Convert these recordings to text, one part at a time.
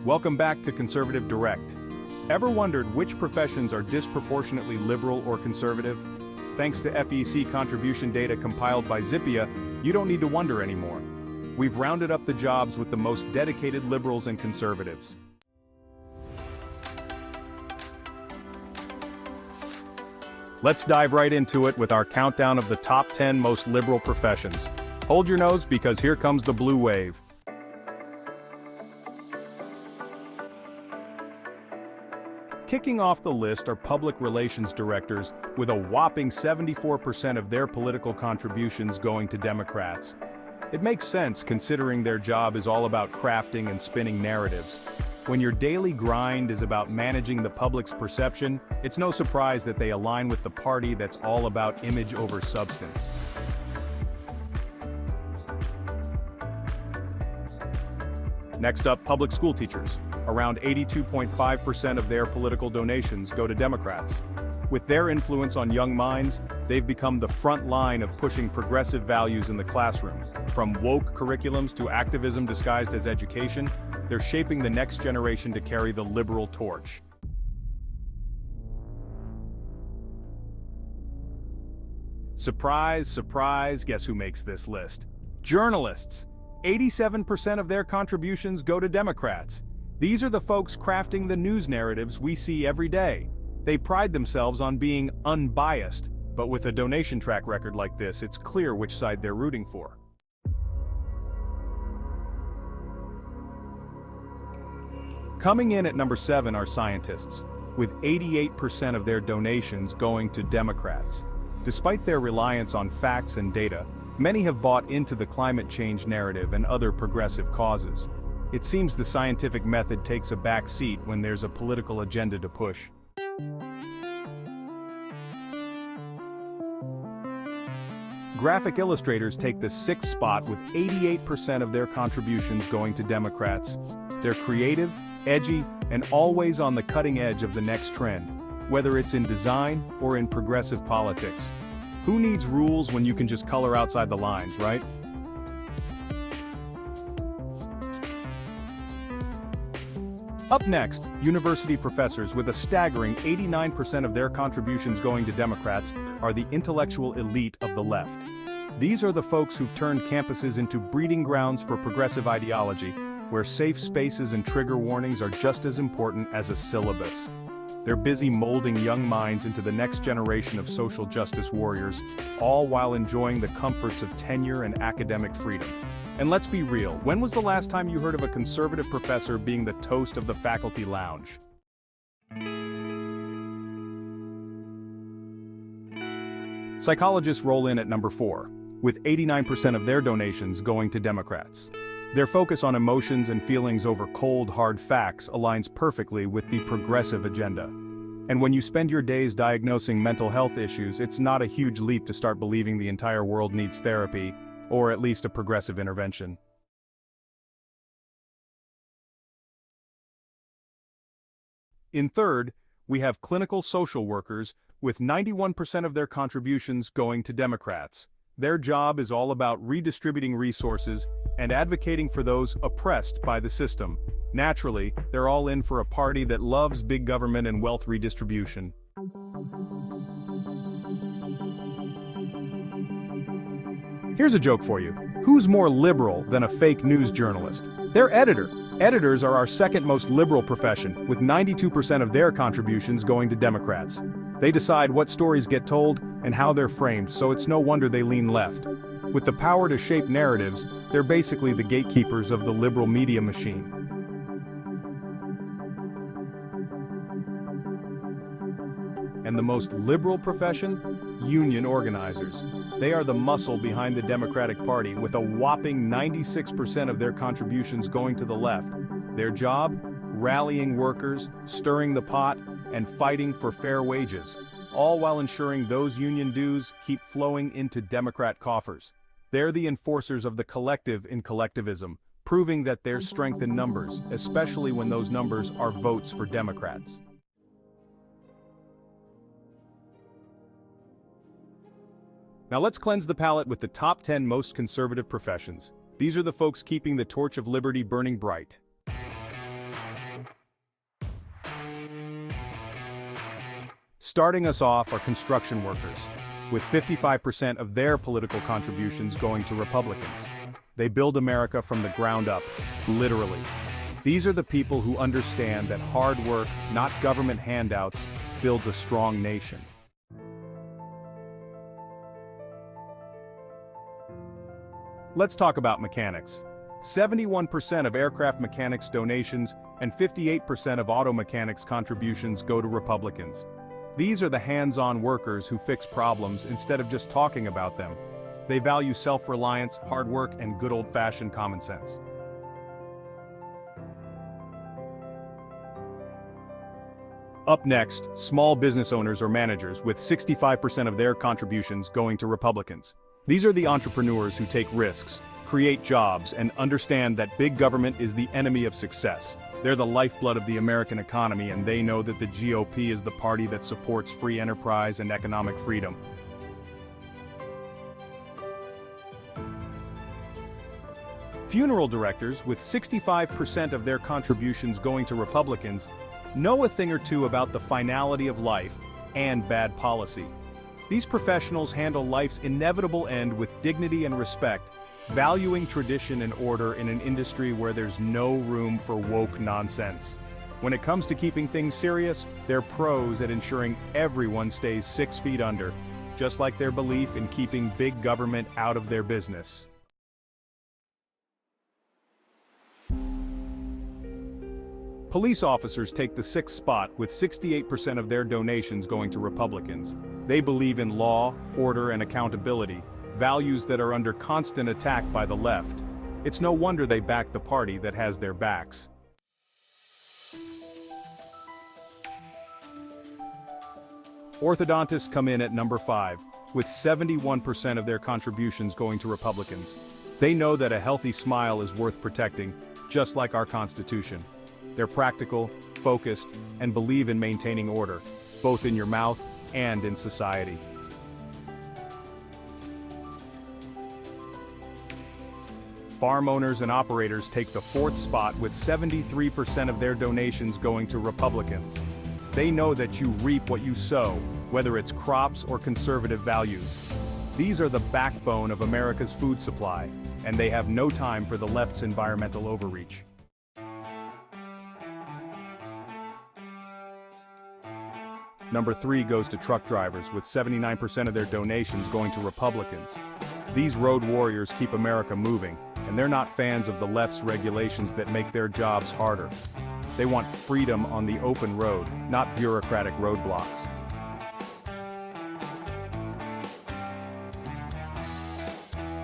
Welcome back to Conservative Direct. Ever wondered which professions are disproportionately liberal or conservative? Thanks to FEC contribution data compiled by Zippia, you don't need to wonder anymore. We've rounded up the jobs with the most dedicated liberals and conservatives. Let's dive right into it with our countdown of the top 10 most liberal professions. Hold your nose because here comes the blue wave. Kicking off the list are public relations directors, with a whopping 74% of their political contributions going to Democrats. It makes sense considering their job is all about crafting and spinning narratives. When your daily grind is about managing the public's perception, it's no surprise that they align with the party that's all about image over substance. Next up, public school teachers. Around 82.5% of their political donations go to Democrats. With their influence on young minds, they've become the front line of pushing progressive values in the classroom. From woke curriculums to activism disguised as education, they're shaping the next generation to carry the liberal torch. Surprise, surprise, guess who makes this list? Journalists! 87% of their contributions go to Democrats. These are the folks crafting the news narratives we see every day. They pride themselves on being unbiased, but with a donation track record like this, it's clear which side they're rooting for. Coming in at number 7 are scientists, with 88% of their donations going to Democrats. Despite their reliance on facts and data, many have bought into the climate change narrative and other progressive causes. It seems the scientific method takes a back seat when there's a political agenda to push. Graphic illustrators take the 6th spot with 88% of their contributions going to Democrats. They're creative, edgy, and always on the cutting edge of the next trend, whether it's in design or in progressive politics. Who needs rules when you can just color outside the lines, right? Up next, university professors, with a staggering 89% of their contributions going to Democrats, are the intellectual elite of the left. These are the folks who've turned campuses into breeding grounds for progressive ideology, where safe spaces and trigger warnings are just as important as a syllabus. They're busy molding young minds into the next generation of social justice warriors, all while enjoying the comforts of tenure and academic freedom. And let's be real, when was the last time you heard of a conservative professor being the toast of the faculty lounge? Psychologists roll in at number 4, with 89% of their donations going to Democrats. Their focus on emotions and feelings over cold, hard facts aligns perfectly with the progressive agenda. And when you spend your days diagnosing mental health issues, it's not a huge leap to start believing the entire world needs therapy, or at least a progressive intervention. In third, we have clinical social workers, with 91% of their contributions going to Democrats. Their job is all about redistributing resources and advocating for those oppressed by the system. Naturally, they're all in for a party that loves big government and wealth redistribution. Here's a joke for you. Who's more liberal than a fake news journalist? Their editor. Editors are our second most liberal profession, with 92% of their contributions going to Democrats. They decide what stories get told and how they're framed, so it's no wonder they lean left. With the power to shape narratives, they're basically the gatekeepers of the liberal media machine. And the most liberal profession? Union organizers. They are the muscle behind the Democratic Party, with a whopping 96% of their contributions going to the left. Their job? Rallying workers, stirring the pot, and fighting for fair wages, all while ensuring those union dues keep flowing into Democrat coffers. They're the enforcers of the collective in collectivism, proving that there's strength in numbers, especially when those numbers are votes for Democrats. Now let's cleanse the palate with the top 10 most conservative professions. These are the folks keeping the torch of liberty burning bright. Starting us off are construction workers, with 55% of their political contributions going to Republicans. They build America from the ground up, literally. These are the people who understand that hard work, not government handouts, builds a strong nation. Let's talk about mechanics. 71% of aircraft mechanics donations and 58% of auto mechanics contributions go to Republicans. These are the hands-on workers who fix problems instead of just talking about them. They value self-reliance, hard work, and good old-fashioned common sense. Up next, small business owners or managers, with 65% of their contributions going to Republicans. These are the entrepreneurs who take risks, create jobs, and understand that big government is the enemy of success. They're the lifeblood of the American economy, and they know that the GOP is the party that supports free enterprise and economic freedom. Funeral directors, with 65% of their contributions going to Republicans, know a thing or two about the finality of life and bad policy. These professionals handle life's inevitable end with dignity and respect, valuing tradition and order in an industry where there's no room for woke nonsense. When it comes to keeping things serious, they're pros at ensuring everyone stays 6 feet under, just like their belief in keeping big government out of their business. Police officers take the 6th spot, with 68% of their donations going to Republicans. They believe in law, order, and accountability, values that are under constant attack by the left. It's no wonder they back the party that has their backs. Orthodontists come in at number 5, with 71% of their contributions going to Republicans. They know that a healthy smile is worth protecting, just like our Constitution. They're practical, focused, and believe in maintaining order, both in your mouth and in society. Farm owners and operators take the 4th spot, with 73% of their donations going to Republicans. They know that you reap what you sow, whether it's crops or conservative values. These are the backbone of America's food supply, and they have no time for the left's environmental overreach. Number 3 goes to truck drivers, with 79% of their donations going to Republicans. These road warriors keep America moving, and they're not fans of the left's regulations that make their jobs harder. They want freedom on the open road, not bureaucratic roadblocks.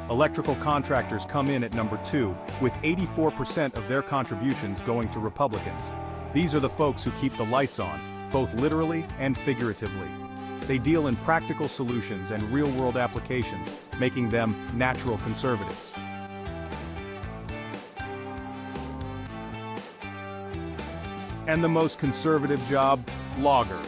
Electrical contractors come in at number 2, with 84% of their contributions going to Republicans. These are the folks who keep the lights on, both literally and figuratively. They deal in practical solutions and real-world applications, making them natural conservatives. And the most conservative job, logger.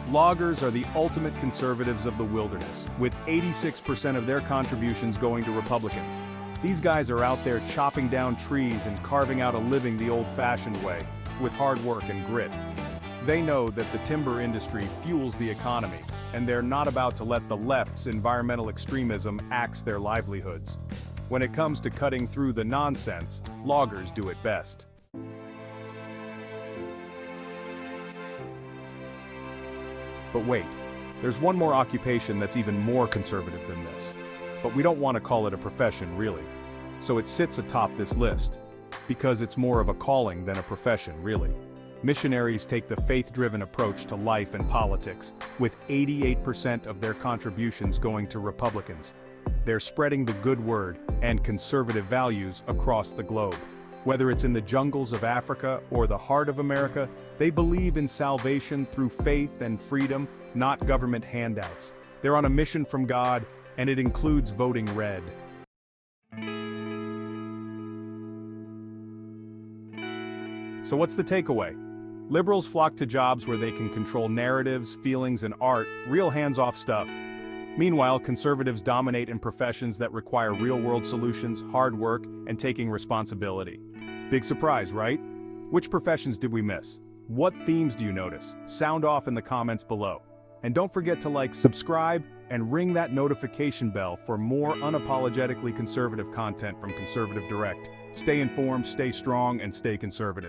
Loggers are the ultimate conservatives of the wilderness, with 86% of their contributions going to Republicans. These guys are out there chopping down trees and carving out a living the old-fashioned way, with hard work and grit. They know that the timber industry fuels the economy, and they're not about to let the left's environmental extremism axe their livelihoods. When it comes to cutting through the nonsense, loggers do it best. But wait, there's one more occupation that's even more conservative than this. But we don't want to call it a profession, really. So it sits atop this list, because it's more of a calling than a profession, really. Missionaries take the faith-driven approach to life and politics, with 88% of their contributions going to Republicans. They're spreading the good word and conservative values across the globe. Whether it's in the jungles of Africa or the heart of America, they believe in salvation through faith and freedom, not government handouts. They're on a mission from God, and it includes voting red. So what's the takeaway? Liberals flock to jobs where they can control narratives, feelings, and art, real hands-off stuff. Meanwhile, conservatives dominate in professions that require real-world solutions, hard work, and taking responsibility. Big surprise, right? Which professions did we miss? What themes do you notice? Sound off in the comments below. And don't forget to like, subscribe, and ring that notification bell for more unapologetically conservative content from Conservative Direct. Stay informed, stay strong, and stay conservative.